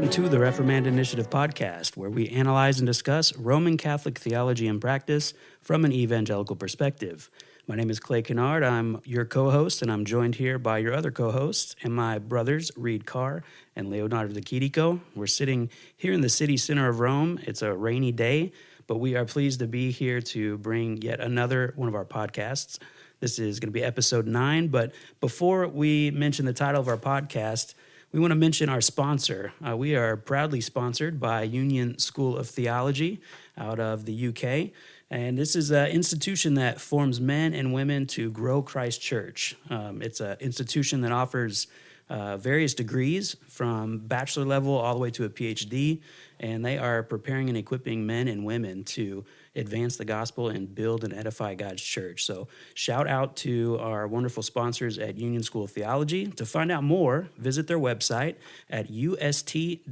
Welcome to the Reformand Initiative podcast, where we analyze and discuss Roman Catholic theology and practice from an evangelical perspective. My name is Clay Kennard. I'm your co-host, and I'm joined here by your other co-hosts and my brothers, Reed Carr and Leonardo De Chirico. We're sitting here in the city center of Rome. It's a rainy day, but we are pleased to be here to bring yet another one of our podcasts. This is going to be episode 9, but before we mention the title of our podcast, we want to mention our sponsor. We are proudly sponsored by Union School of Theology out of the UK. And this is an institution that forms men and women to grow Christ Church. It's an institution that offers various degrees from bachelor level all the way to a PhD. And they are preparing and equipping men and women to advance the gospel and build and edify God's church. So shout out to our wonderful sponsors at Union School of Theology. To find out more, visit their website at ust.ac.uk.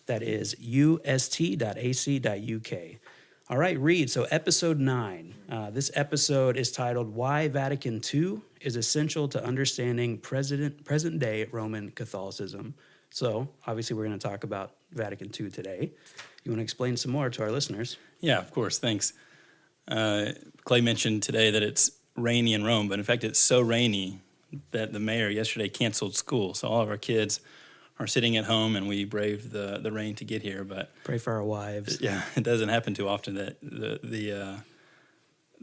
That is ust.ac.uk. All right, Reed, so episode 9. This episode is titled, Why Vatican II is Essential to Understanding Present-Day Roman Catholicism. So, obviously, we're going to talk about Vatican II today. You want to explain some more to our listeners? Yeah, of course. Thanks. Clay mentioned today that it's rainy in Rome, but in fact, it's so rainy that the mayor yesterday canceled school. So all of our kids are sitting at home, and we braved the rain to get here. But pray for our wives. Yeah, it doesn't happen too often that the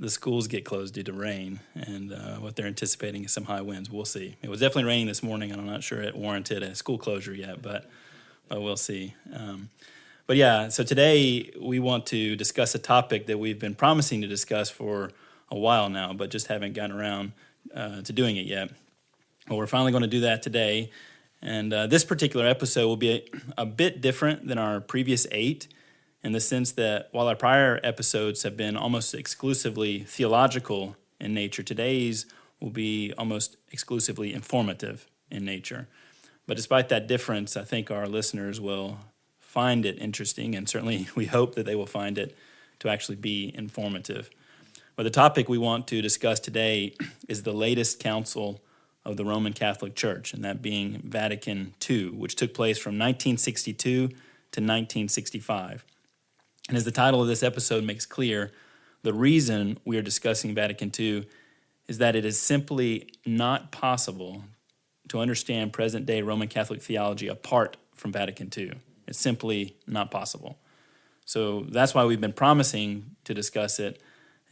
schools get closed due to rain, and what they're anticipating is some high winds. We'll see. It was definitely raining this morning, and I'm not sure it warranted a school closure yet, but we'll see. But yeah, so today we want to discuss a topic that we've been promising to discuss for a while now, but just haven't gotten around to doing it yet. Well, we're finally going to do that today, and this particular episode will be a bit different than our previous 8, in the sense that while our prior episodes have been almost exclusively theological in nature, today's will be almost exclusively informative in nature. But despite that difference, I think our listeners will find it interesting, and certainly we hope that they will find it to actually be informative. Well, the topic we want to discuss today is the latest council of the Roman Catholic Church, and that being Vatican II, which took place from 1962 to 1965. And as the title of this episode makes clear, the reason we are discussing Vatican II is that it is simply not possible to understand present-day Roman Catholic theology apart from Vatican II. It's simply not possible. So that's why we've been promising to discuss it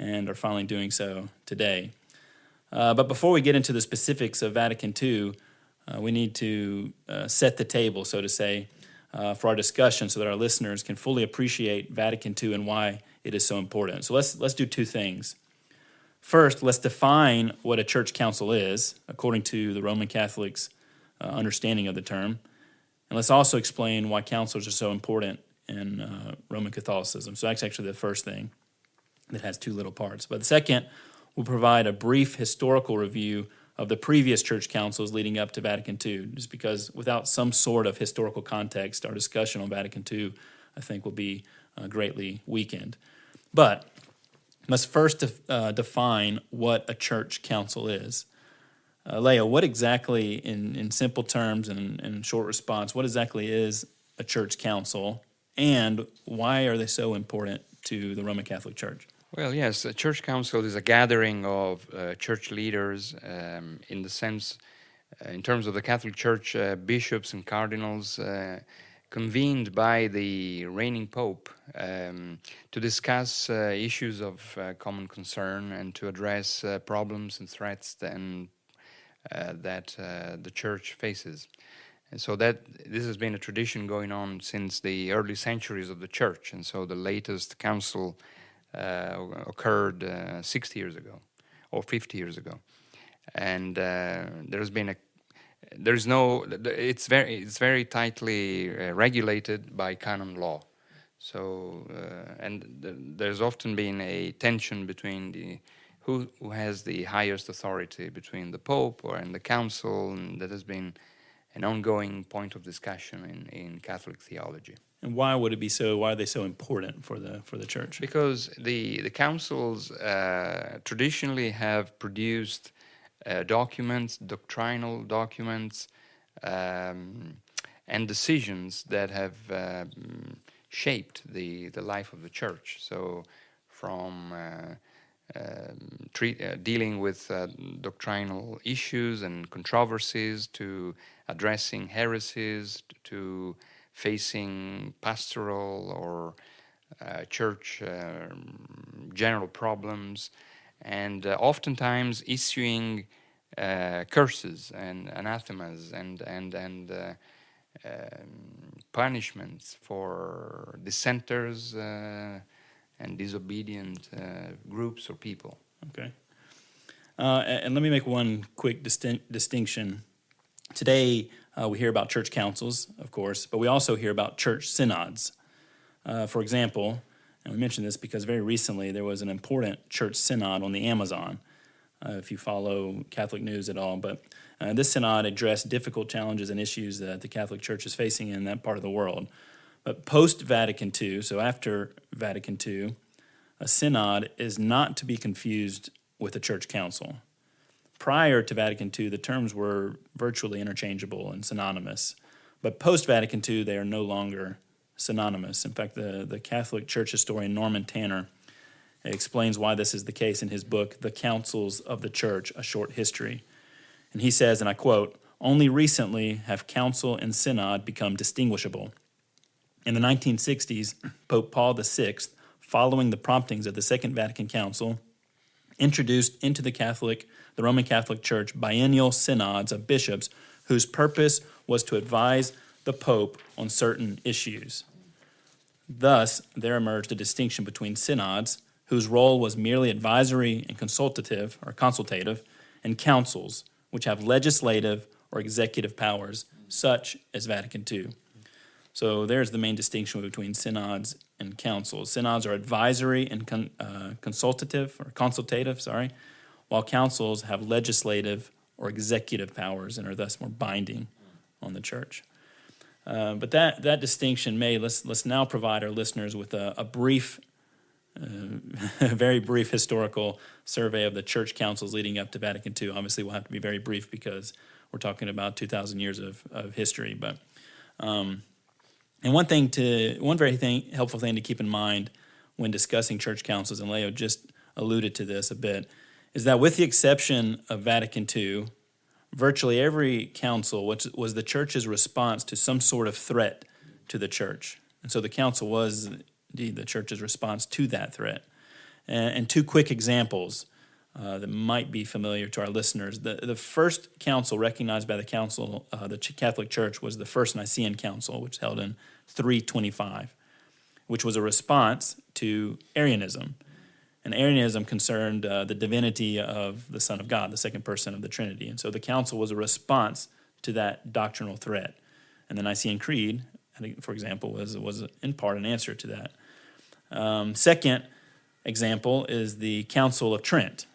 and are finally doing so today. But before we get into the specifics of Vatican II, we need to set the table, so to say, for our discussion so that our listeners can fully appreciate Vatican II and why it is so important. So let's do 2 things. First, let's define what a church council is, according to the Roman Catholics' understanding of the term. And let's also explain why councils are so important in Roman Catholicism. So that's actually the first thing that has 2 little parts. But the second, we'll provide a brief historical review of the previous church councils leading up to Vatican II, just because without some sort of historical context, our discussion on Vatican II, I think, will be greatly weakened. But let's first define what a church council is. Leo, what exactly, in simple terms and in short response, what exactly is a church council, and why are they so important to the Roman Catholic Church? Well, yes, a church council is a gathering of church leaders in the sense, in terms of the Catholic Church, bishops and cardinals convened by the reigning pope to discuss issues of common concern and to address problems and threats that the church faces. And so that this has been a tradition going on since the early centuries of the church. And so the latest council occurred 60 years ago or 50 years ago. And it's very tightly regulated by canon law. So, there's often been a tension between who has the highest authority between the Pope and the Council, and that has been an ongoing point of discussion in Catholic theology. And why would it be so? Why are they so important for the church? Because the councils traditionally have produced documents, doctrinal documents, and decisions that have shaped the life of the church. So from dealing with doctrinal issues and controversies, to addressing heresies, to facing pastoral or church general problems, and oftentimes issuing curses and anathemas and punishments for dissenters and disobedient groups or people. Okay. And let me make one quick distinction. Today, we hear about church councils, of course, but we also hear about church synods. For example, and we mentioned this because very recently there was an important church synod on the Amazon, if you follow Catholic news at all. But this synod addressed difficult challenges and issues that the Catholic Church is facing in that part of the world. But post-Vatican II, so after Vatican II, a synod is not to be confused with a church council. Prior to Vatican II, the terms were virtually interchangeable and synonymous. But post-Vatican II, they are no longer synonymous. In fact, the Catholic Church historian Norman Tanner explains why this is the case in his book, The Councils of the Church, A Short History. And he says, and I quote, "Only recently have council and synod become distinguishable. In the 1960s, Pope Paul VI, following the promptings of the Second Vatican Council, introduced into the Roman Catholic Church biennial synods of bishops whose purpose was to advise the Pope on certain issues. Thus, there emerged a distinction between synods, whose role was merely advisory and consultative, and councils, which have legislative or executive powers, such as Vatican II." So there's the main distinction between synods and councils. Synods are advisory and consultative, while councils have legislative or executive powers and are thus more binding on the church. But that distinction let's now provide our listeners with a brief, very brief historical survey of the church councils leading up to Vatican II. Obviously, we'll have to be very brief because we're talking about 2,000 years of history. But and one very helpful thing to keep in mind when discussing church councils, and Leo just alluded to this a bit, is that with the exception of Vatican II, virtually every council was the church's response to some sort of threat to the church. And so the council was indeed the church's response to that threat. And two quick examples that might be familiar to our listeners. The first council recognized by the Catholic Church was the First Nicene Council, which was held in 325, which was a response to Arianism. And Arianism concerned the divinity of the Son of God, the second person of the Trinity. And so the council was a response to that doctrinal threat. And the Nicene Creed, I think, for example, was in part an answer to that. Second example is the Council of Trent,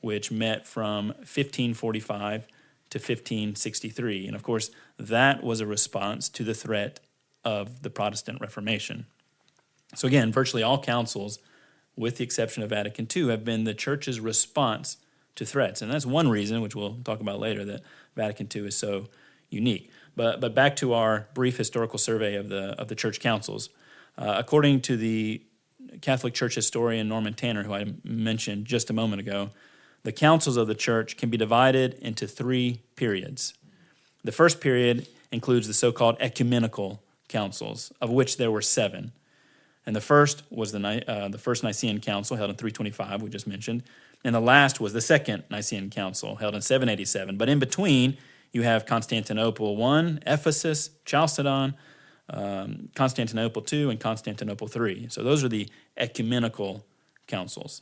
which met from 1545 to 1563. And of course, that was a response to the threat of the Protestant Reformation. So again, virtually all councils, with the exception of Vatican II, have been the church's response to threats. And that's one reason, which we'll talk about later, that Vatican II is so unique. But back to our brief historical survey of the church councils. According to the Catholic Church historian Norman Tanner, who I mentioned just a moment ago, the councils of the church can be divided into three periods. The first period includes the so-called ecumenical councils, of which there were 7. And the first was the First Nicene Council, held in 325, we just mentioned. And the last was the Second Nicene Council, held in 787. But in between, you have Constantinople I, Ephesus, Chalcedon, Constantinople II, and Constantinople III. So those are the ecumenical councils.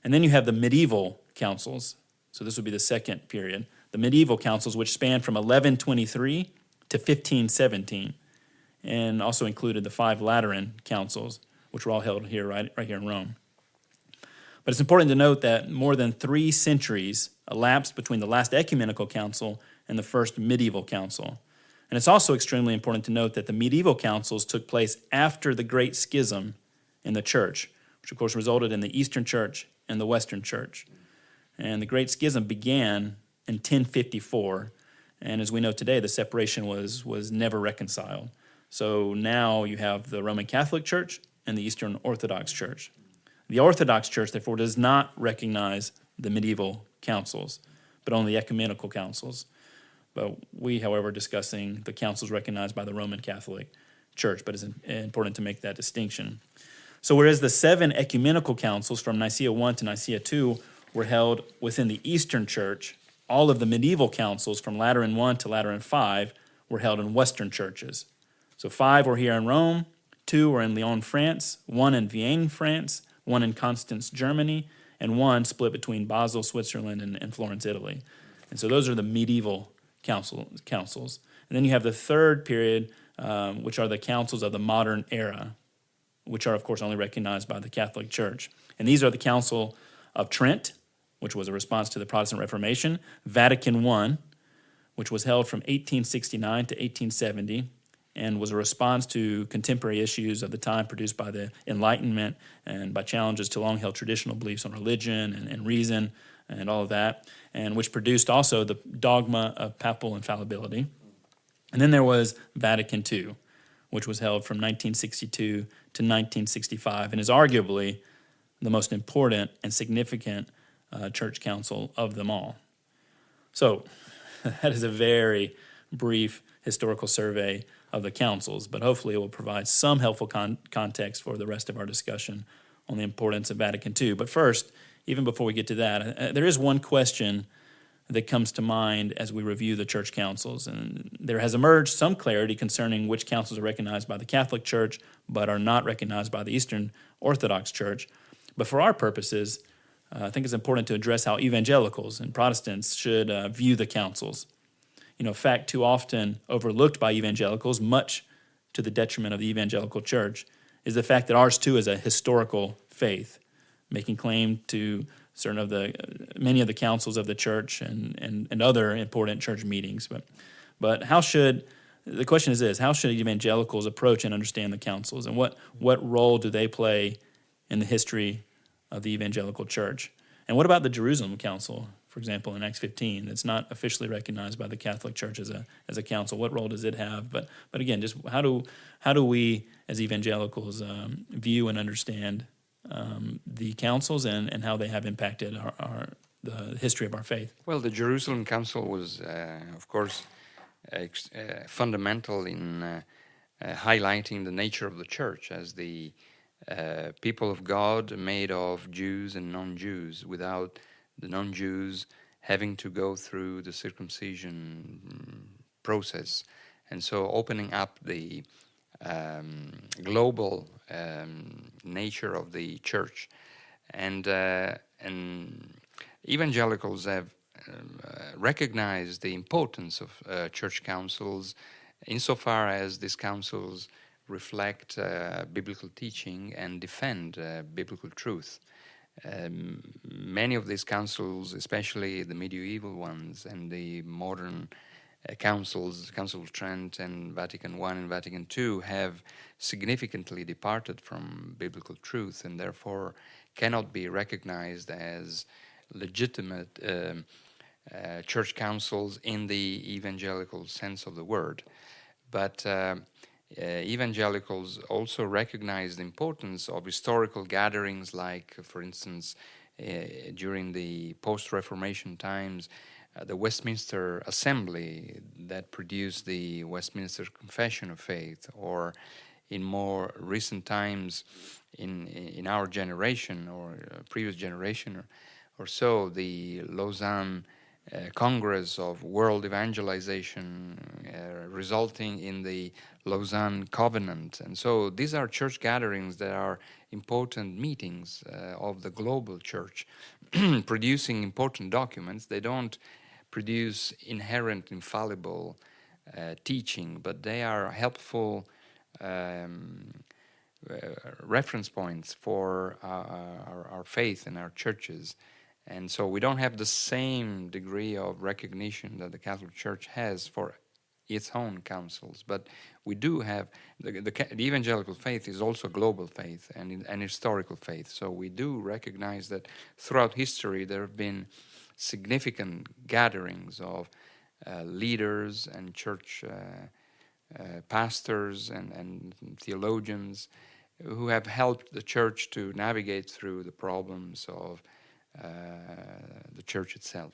And then you have the medieval councils. So this would be the second period. The medieval councils, which spanned from 1123 to 1517, and also included the 5 Lateran councils, which were all held here, right here in Rome. But it's important to note that more than 3 centuries elapsed between the last ecumenical council and the first medieval council. And it's also extremely important to note that the medieval councils took place after the Great Schism in the church, which of course resulted in the Eastern Church and the Western Church. And the Great Schism began in 1054, And as we know today, the separation was never reconciled. So now you have the Roman Catholic Church and the Eastern Orthodox Church. The Orthodox Church, therefore, does not recognize the medieval councils, but only the ecumenical councils. But we, however, are discussing the councils recognized by the Roman Catholic Church, but it's important to make that distinction. So whereas the 7 ecumenical councils from Nicaea I to Nicaea II were held within the Eastern Church, all of the medieval councils from Lateran I to Lateran V were held in Western churches. So 5 were here in Rome, 2 were in Lyon, France, 1 in Vienne, France, 1 in Constance, Germany, and 1 split between Basel, Switzerland, and Florence, Italy. And so those are the medieval councils. And then you have the third period, which are the councils of the modern era, which are, of course, only recognized by the Catholic Church. And these are the Council of Trent, which was a response to the Protestant Reformation, Vatican I, which was held from 1869 to 1870, and was a response to contemporary issues of the time produced by the Enlightenment and by challenges to long-held traditional beliefs on religion and reason and all of that, and which produced also the dogma of papal infallibility. And then there was Vatican II, which was held from 1962 to 1965, and is arguably the most important and significant church council of them all. So that is a very brief historical survey of the councils, but hopefully it will provide some helpful context for the rest of our discussion on the importance of Vatican II. But first, even before we get to that, there is one question that comes to mind as we review the church councils. And there has emerged some clarity concerning which councils are recognized by the Catholic Church but are not recognized by the Eastern Orthodox Church. But for our purposes, I think it's important to address how evangelicals and Protestants should view the councils. A fact too often overlooked by evangelicals, much to the detriment of the evangelical church, is the fact that ours too is a historical faith, making claim to many of the councils of the church and other important church meetings. But the question is this: how should evangelicals approach and understand the councils, and what role do they play in the history of the evangelical church? And what about the Jerusalem Council, for example, in Acts 15, that's not officially recognized by the Catholic Church as a council? What role does it have? But again, just how do we as evangelicals view and understand the councils and how they have impacted the history of our faith? Well, the Jerusalem Council was, of course, fundamental in highlighting the nature of the church as the people of God made of Jews and non-Jews, without the non-Jews having to go through the circumcision process. And so opening up the global nature of the church. And evangelicals have recognized the importance of church councils insofar as these councils reflect biblical teaching and defend biblical truth. Many of these councils, especially the medieval ones and the modern councils, Council of Trent and Vatican I and Vatican II, have significantly departed from biblical truth and therefore cannot be recognized as legitimate church councils in the evangelical sense of the word. But evangelicals also recognize the importance of historical gatherings like, for instance, during the post-Reformation times, the Westminster Assembly that produced the Westminster Confession of Faith, or in more recent times in our generation or previous generation or so, the Lausanne Congress of World Evangelization, resulting in the Lausanne Covenant. And so these are church gatherings that are important meetings of the global church, producing important documents. They don't produce inherent, infallible teaching, but they are helpful reference points for our faith and our churches. And so we don't have the same degree of recognition that the Catholic Church has for its own councils, but we do have the evangelical faith is also a global faith and an historical faith. So we do recognize that throughout history there have been significant gatherings of leaders and church pastors and theologians who have helped the church to navigate through the problems of the church itself.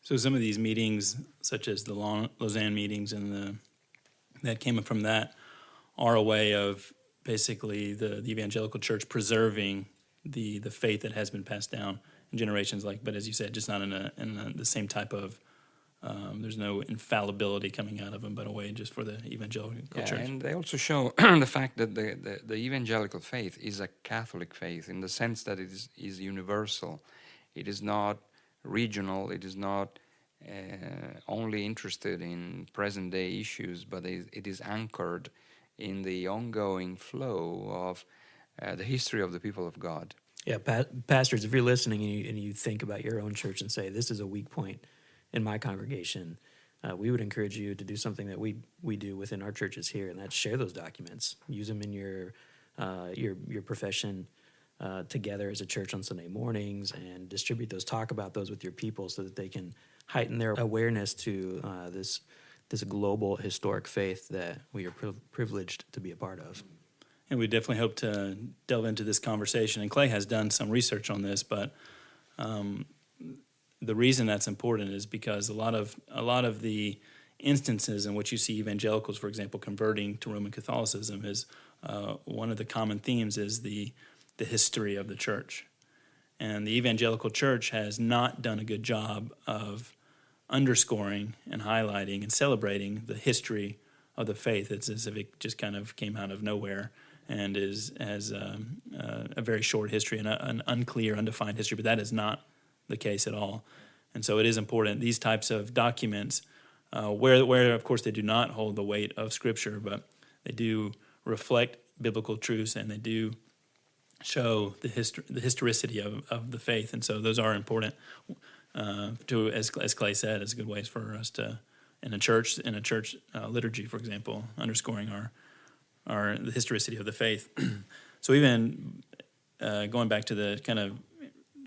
So some of these meetings, such as the Lausanne meetings and that came from that, are a way of basically the evangelical church preserving the faith that has been passed down in generations. But as you said, just not in the same type of. There's no infallibility coming out of them, but a way just for the evangelical church. And they also show the fact that the evangelical faith is a Catholic faith in the sense that it is universal. It is not regional. It is not only interested in present-day issues, but it is anchored in the ongoing flow of the history of the people of God. Yeah, pastors, if you're listening and you think about your own church and say, this is a weak point in my congregation, we would encourage you to do something that we do within our churches here, and that's share those documents. Use them in your profession together as a church on Sunday mornings, and distribute those. Talk about those with your people so that they can heighten their awareness to this global historic faith that we are privileged to be a part of. And we definitely hope to delve into this conversation. And Clay has done some research on this, but the reason that's important is because a lot of the instances in which you see evangelicals, for example, converting to Roman Catholicism is one of the common themes is the history of the church. And the evangelical church has not done a good job of underscoring and highlighting and celebrating the history of the faith. It's as if it just kind of came out of nowhere and has a very short history and an unclear, undefined history, but that is not the case at all. And so it is important, these types of documents, where of course they do not hold the weight of Scripture, but they do reflect biblical truths and they do show the historicity of the faith. And so those are important to, as Clay said, as good ways for us to, in a church liturgy, for example, underscoring the historicity of the faith. So even going back to the kind of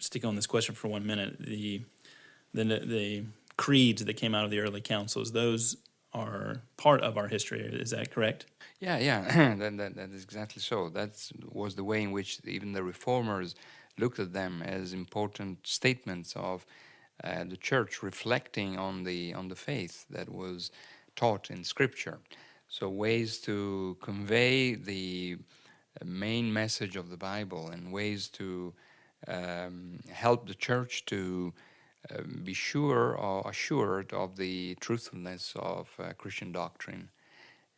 stick on this question for 1 minute, the creeds that came out of the early councils, those are part of our history. Is that correct? Yeah. that is exactly so. That was the way in which even the reformers looked at them as important statements of the church reflecting on the faith that was taught in Scripture. So ways to convey the main message of the Bible and ways to help the church to be sure or assured of the truthfulness of Christian doctrine.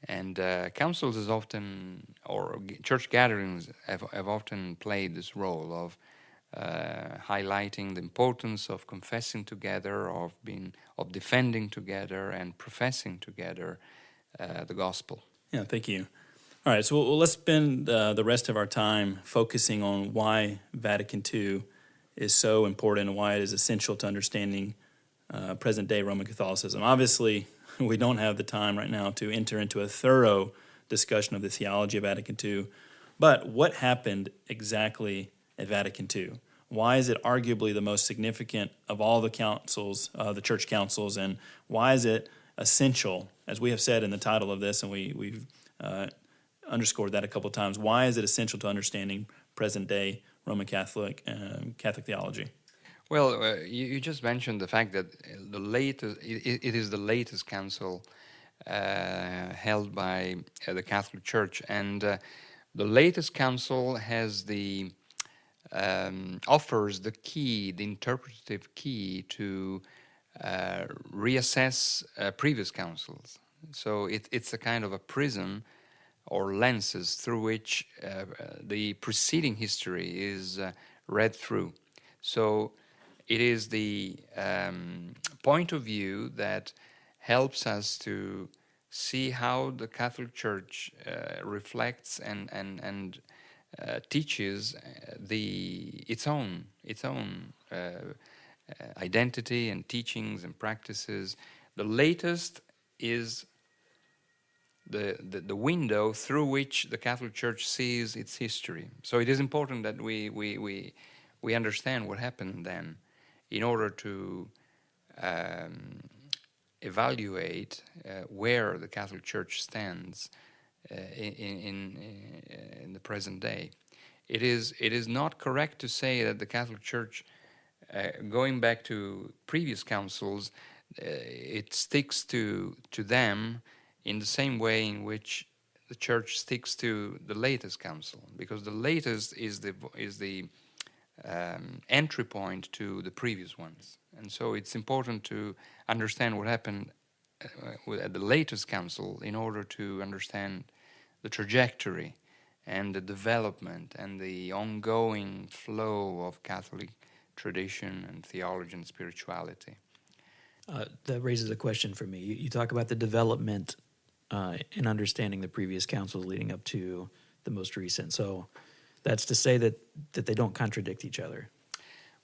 And councils is often, or church gatherings have often played this role of highlighting the importance of confessing together, of defending together, and professing together the gospel. Yeah, thank you. All right, so let's spend the rest of our time focusing on why Vatican II is so important and why it is essential to understanding present-day Roman Catholicism. Obviously, we don't have the time right now to enter into a thorough discussion of the theology of Vatican II, but what happened exactly at Vatican II? Why is it arguably the most significant of all the councils, the church councils, and why is it essential, as we have said in the title of this, and we've underscored that a couple of times, why is it essential to understanding present-day Roman Catholic theology? Well, you just mentioned the fact that it is the latest council held by the Catholic Church, and the latest council has offers the interpretative key to reassess previous councils. So it's a kind of a prism or lenses through which the preceding history is read through. So it is the point of view that helps us to see how the Catholic Church reflects and teaches its own identity and teachings and practices. The latest is the window through which the Catholic Church sees its history. So it is important that we understand what happened then, in order to evaluate where the Catholic Church stands in the present day. It is not correct to say that the Catholic Church, going back to previous councils, it sticks to them in the same way in which the Church sticks to the latest council, because the latest is the entry point to the previous ones. And so it's important to understand what happened at the latest council in order to understand the trajectory and the development and the ongoing flow of Catholic tradition and theology and spirituality. That raises a question for me. You talk about the development in understanding the previous councils leading up to the most recent. So that's to say that they don't contradict each other.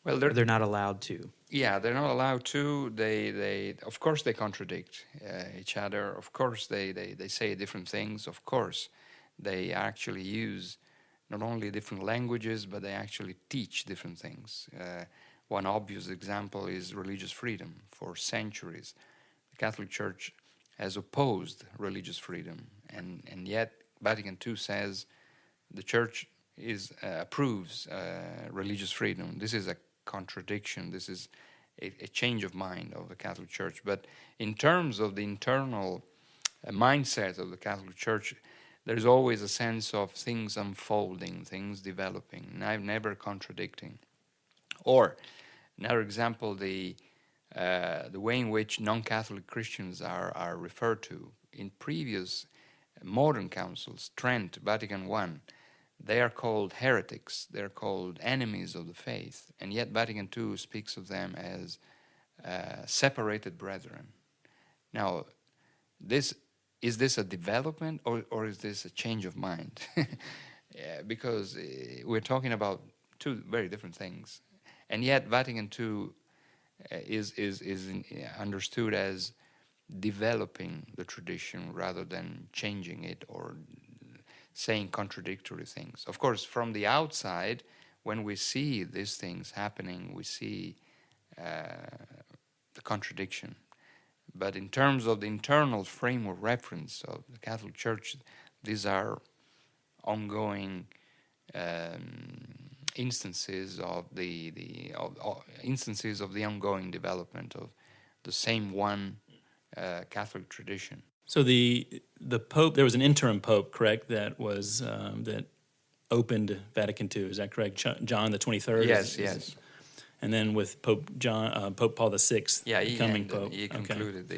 Well, they're not allowed to. Yeah, they're not allowed to. They of course they contradict each other. Of course they say different things. Of course they actually use not only different languages, but they actually teach different things. One obvious example is religious freedom. For centuries, the Catholic Church has opposed religious freedom, and yet Vatican II says the Church approves religious freedom. This is a contradiction. This is a change of mind of the Catholic Church. But in terms of the internal mindset of the Catholic Church, there's always a sense of things unfolding, things developing, never contradicting. Or another example, the way in which non-Catholic Christians are referred to. In previous modern councils, Trent, Vatican I, they are called heretics, they're called enemies of the faith, and yet Vatican II speaks of them as separated brethren. Now, is this a development or is this a change of mind? Because we're talking about two very different things, and yet Vatican II is understood as developing the tradition rather than changing it or saying contradictory things. Of course, from the outside, when we see these things happening, we see the contradiction. But in terms of the internal frame of reference of the Catholic Church, these are ongoing instances of the ongoing development of the same one Catholic tradition. So the Pope, there was an interim Pope, correct? That was that opened Vatican II. Is that correct? John the 23rd. Yes. And then with Pope Paul VI, becoming Pope. He concluded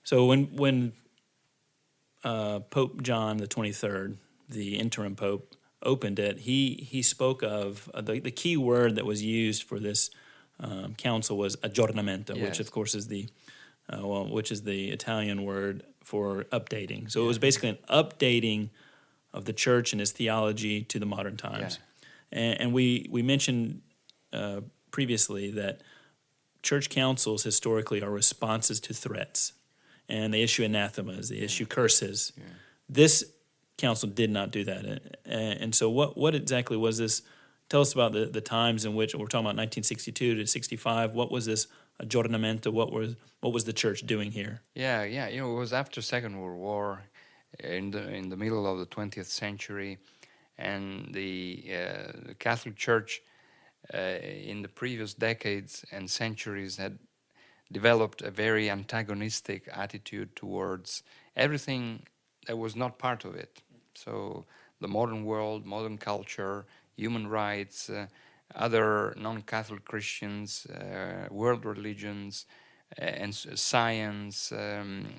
So when Pope John the 23rd, the interim Pope, opened it, he spoke of the key word that was used for this council was aggiornamento, which of course is the Italian word for updating. So it was basically an updating of the church and its theology to the modern times. And we mentioned previously that church councils historically are responses to threats, and they issue anathemas, they issue curses. This council did not do that. And so what exactly was this? Tell us about the times in which, we're talking about 1962 to 65, what was this aggiornamento? What was the church doing here? It was after Second World War, in the middle of the 20th century, and the Catholic Church in the previous decades and centuries had developed a very antagonistic attitude towards everything that was not part of it. So the modern world, modern culture, human rights, other non-Catholic Christians, world religions, and science,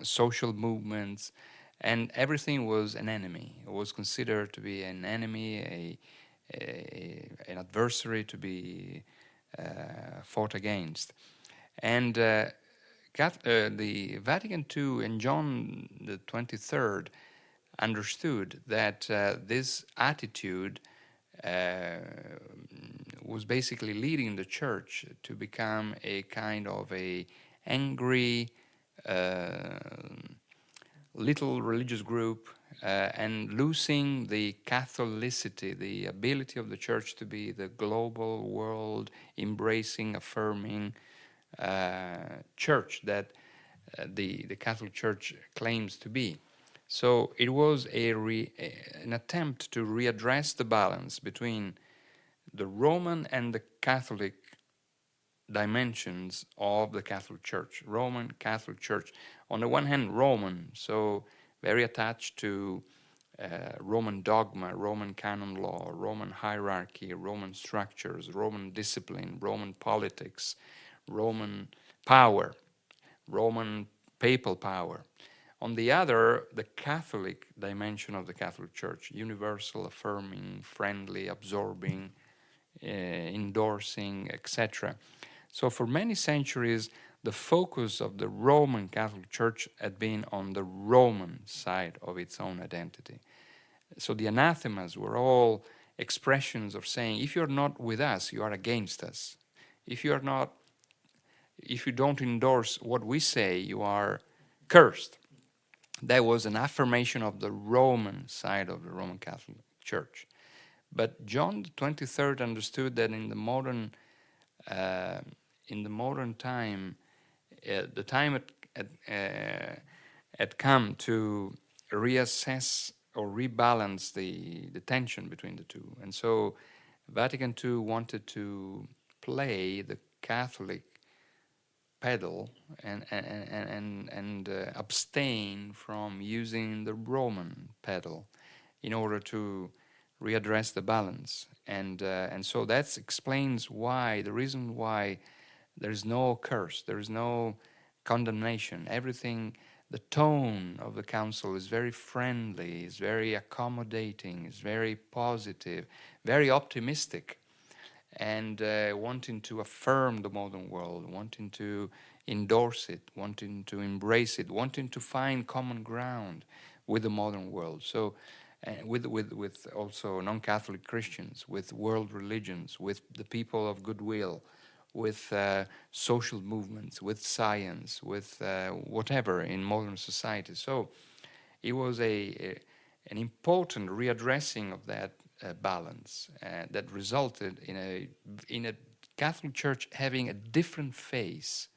social movements, and everything was an enemy. It was considered to be an enemy, an adversary to be fought against. And the Vatican II and John the 23rd understood that this attitude was basically leading the church to become a kind of a angry little religious group and losing the Catholicity, the ability of the church to be the global world embracing, affirming church that the Catholic Church claims to be. So it was an attempt to readdress the balance between the Roman and the Catholic dimensions of the Catholic Church. Roman Catholic Church, on the one hand, Roman, so very attached to Roman dogma, Roman canon law, Roman hierarchy, Roman structures, Roman discipline, Roman politics, Roman power, Roman papal power. On the other, the Catholic dimension of the Catholic Church, universal, affirming, friendly, absorbing, endorsing, etc. So for many centuries, the focus of the Roman Catholic Church had been on the Roman side of its own identity. So the anathemas were all expressions of saying, if you're not with us, you are against us. If you don't endorse what we say, you are cursed. That was an affirmation of the Roman side of the Roman Catholic Church. But John the 23rd understood that in the modern time, the time had come to reassess or rebalance the tension between the two. And so Vatican II wanted to play the Catholic pedal and abstain from using the Roman pedal in order to readdress the balance. And so that explains the reason why there's no curse, there's no condemnation. Everything, the tone of the council is very friendly, is very accommodating, is very positive, very optimistic, and wanting to affirm the modern world, wanting to endorse it, wanting to embrace it, wanting to find common ground with the modern world. So with also non-Catholic Christians, with world religions, with the people of goodwill, with social movements, with science, with whatever in modern society. So it was an important readdressing of that balance that resulted in a Catholic Church having a different face,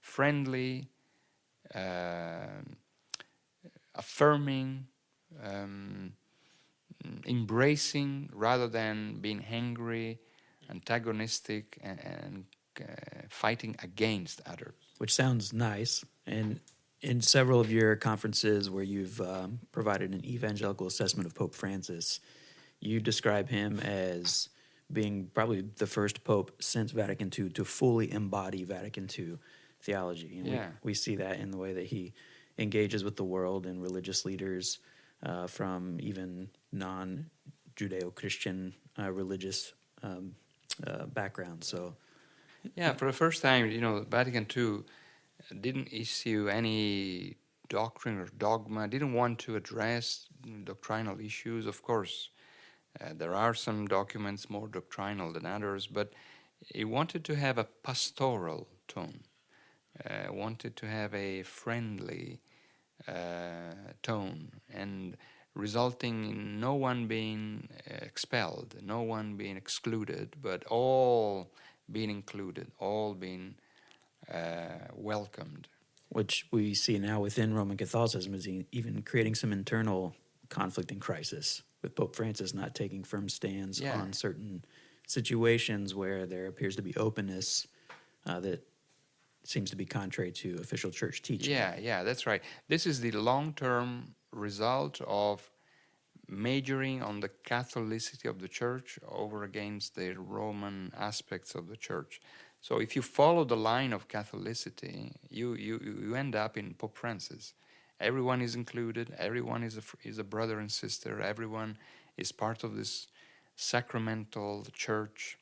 friendly, affirming, embracing, rather than being angry, antagonistic, and fighting against others. Which sounds nice. And in several of your conferences where you've provided an evangelical assessment of Pope Francis, you describe him as being probably the first pope since Vatican II to fully embody Vatican II theology. And we see that in the way that he engages with the world and religious leaders from even non-Judeo-Christian religious backgrounds. So, for the first time, Vatican II didn't issue any doctrine or dogma, didn't want to address doctrinal issues. Of course, there are some documents more doctrinal than others, but it wanted to have a pastoral tone, wanted to have a friendly tone, and resulting in no one being expelled, no one being excluded, but all being included, all being welcomed. Which we see now within Roman Catholicism is even creating some internal conflict and crisis, with Pope Francis not taking firm stands on certain situations where there appears to be openness that seems to be contrary to official church teaching. Yeah, that's right. This is the long-term result of majoring on the Catholicity of the church over against the Roman aspects of the church. So if you follow the line of Catholicity, you end up in Pope Francis. Everyone is included, everyone is a brother and sister, everyone is part of this sacramental church.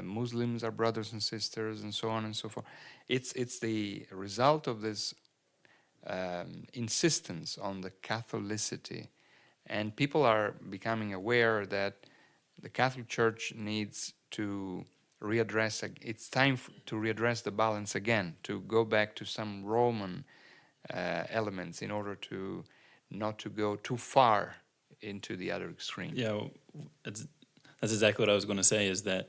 Muslims are brothers and sisters, and so on and so forth. It's the result of this insistence on the Catholicity, and people are becoming aware that the Catholic Church needs to readdress. It's time to readdress the balance again, to go back to some Roman elements in order to not to go too far into the other extreme. Yeah, that's exactly what I was going to say, is that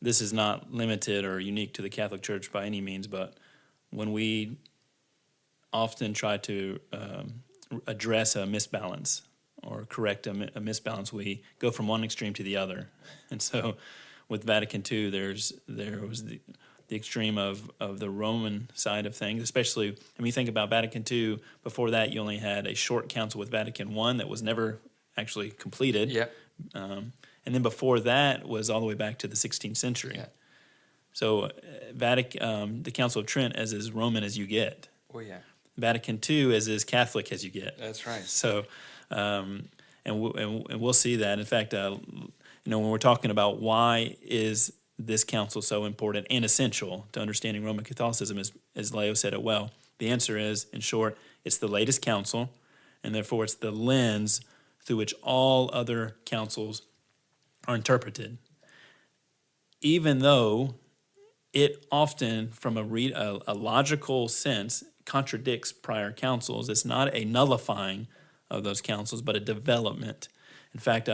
this is not limited or unique to the Catholic Church by any means, but when we often try to address a misbalance or correct a misbalance, we go from one extreme to the other. And so with Vatican II, there was the extreme of the Roman side of things, especially when you think about Vatican II. Before that, you only had a short council with Vatican I that was never actually completed. Yeah. And then before that was all the way back to the 16th century. Yeah. So the Council of Trent is as Roman as you get. Oh, yeah. Vatican II is as Catholic as you get. That's right. So, and we'll see that. In fact, when we're talking about why is this council so important and essential to understanding Roman Catholicism, as Leo said it well, the answer is, in short, it's the latest council, and therefore it's the lens through which all other councils are interpreted. Even though it often, from a logical sense, contradicts prior councils, it's not a nullifying of those councils, but a development. In fact,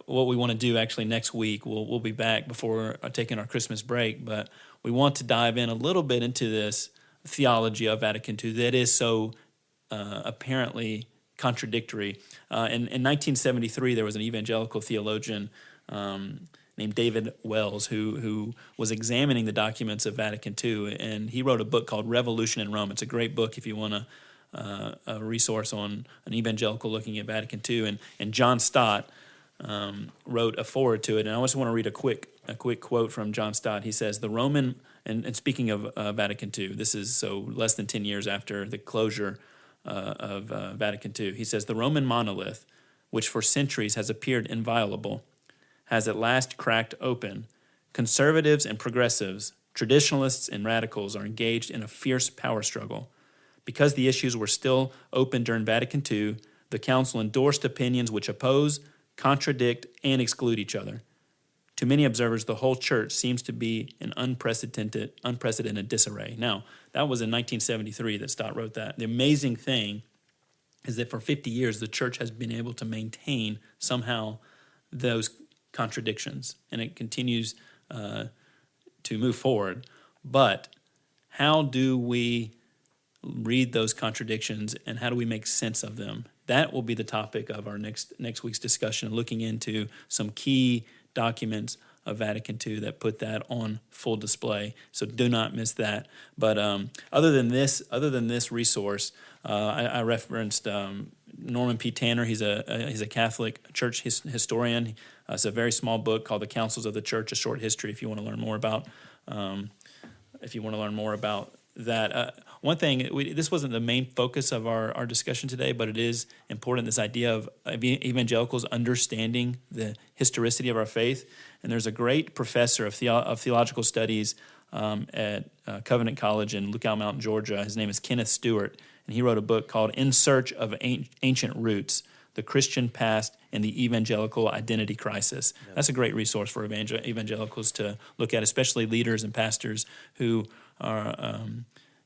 what we want to do actually next week, we'll be back before taking our Christmas break, but we want to dive in a little bit into this theology of Vatican II that is so apparently contradictory. In 1973, there was an evangelical theologian named David Wells who was examining the documents of Vatican II, and he wrote a book called Revolution in Rome. It's a great book if you want a resource on an evangelical looking at Vatican II. And John Stott wrote a foreword to it, and I just want to read a quick quote from John Stott. He says, "The Roman," and speaking of Vatican II, this is so less than 10 years after the closure of Vatican II. He says, "The Roman monolith, which for centuries has appeared inviolable, has at last cracked open. Conservatives and progressives, traditionalists and radicals are engaged in a fierce power struggle. Because the issues were still open during Vatican II, the Council endorsed opinions which oppose, contradict, and exclude each other. To many observers, the whole church seems to be in unprecedented disarray." Now, that was in 1973 that Stott wrote that. The amazing thing is that for 50 years, the church has been able to maintain somehow those contradictions, and it continues to move forward. But how do we read those contradictions, and how do we make sense of them? That will be the topic of our next week's discussion, looking into some key documents of Vatican II that put that on full display. So do not miss that. But other than this resource, I referenced Norman P. Tanner. He's a Catholic church historian. It's a very small book called "The Councils of the Church: A Short History." If you want to learn more about that. One thing, this wasn't the main focus of our discussion today, but it is important, this idea of evangelicals understanding the historicity of our faith. And there's a great professor of theological studies at Covenant College in Lookout Mountain, Georgia. His name is Kenneth Stewart, and he wrote a book called "In Search of Ancient Roots: The Christian Past and the Evangelical Identity Crisis." Yep. That's a great resource for evangelicals to look at, especially leaders and pastors who are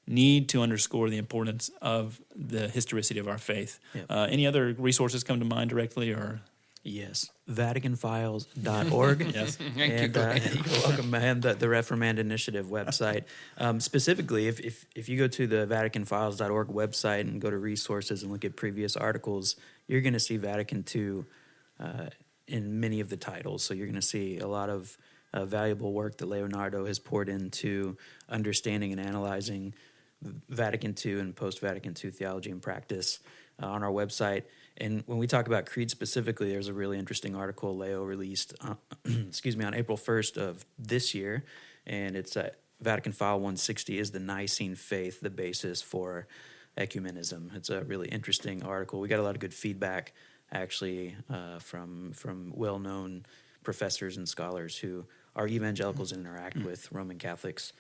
need to underscore the importance of the historicity of our faith. Yep. Any other resources come to mind directly, or? Yes, VaticanFiles.org. Yes. And you're welcome. And the Reformand Initiative website. Specifically, if you go to the VaticanFiles.org website and go to resources and look at previous articles, you're going to see Vatican II in many of the titles. So you're going to see a lot of valuable work that Leonardo has poured into understanding and analyzing Vatican II and post-Vatican II theology and practice on our website. And when we talk about creed specifically, there's a really interesting article Leo released on April 1st of this year, and it's Vatican File 160, "Is the Nicene Faith the Basis for Ecumenism?" It's a really interesting article. We got a lot of good feedback, actually, from well-known professors and scholars who are evangelicals and interact with Roman Catholics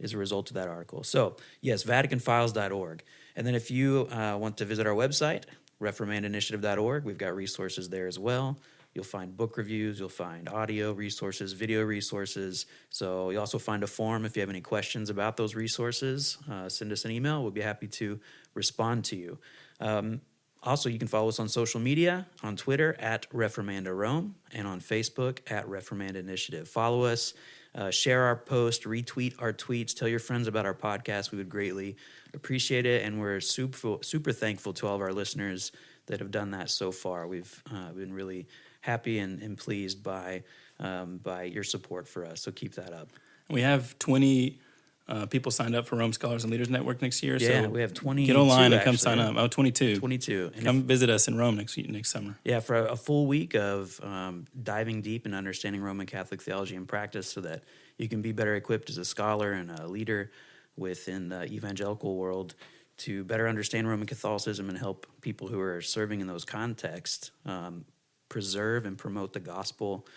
as a result of that article. So, yes, VaticanFiles.org. And then if you want to visit our website, reformandinitiative.org, we've got resources there as well. You'll find book reviews, you'll find audio resources, video resources. So you'll also find a form if you have any questions about those resources. Send us an email. We'll be happy to respond to you. Also, you can follow us on social media, on Twitter @Reformanda Rome, and on Facebook @Reformanda Initiative. Follow us. Share our post, retweet our tweets, tell your friends about our podcast. We would greatly appreciate it, and we're super thankful to all of our listeners that have done that so far. We've been really happy and pleased by your support for us, so keep that up. We have 20 people signed up for Rome Scholars and Leaders Network next year. Yeah, so we have 22. Get online and actually. come sign up. Oh, 22. 22. And Come visit us in Rome next summer. Yeah, for a full week of diving deep and understanding Roman Catholic theology and practice so that you can be better equipped as a scholar and a leader within the evangelical world to better understand Roman Catholicism and help people who are serving in those contexts preserve and promote the gospel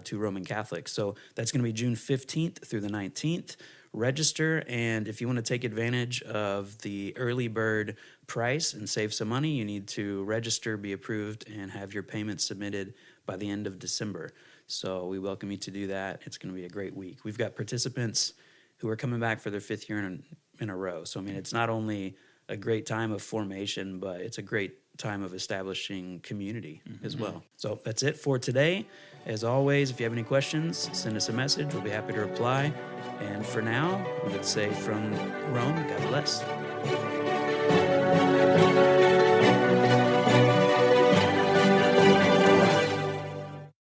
to Roman Catholics. So that's going to be June 15th through the 19th. Register, and if you want to take advantage of the early bird price and save some money, you need to register, be approved, and have your payments submitted by the end of December. So we welcome you to do that. It's going to be a great week. We've got participants who are coming back for their 5th year in a row. So, I mean, it's not only a great time of formation, but it's a great time of establishing community as well. So that's it for today. As always, if you have any questions, send us a message. We'll be happy to reply. And for now, we would say from Rome, God bless.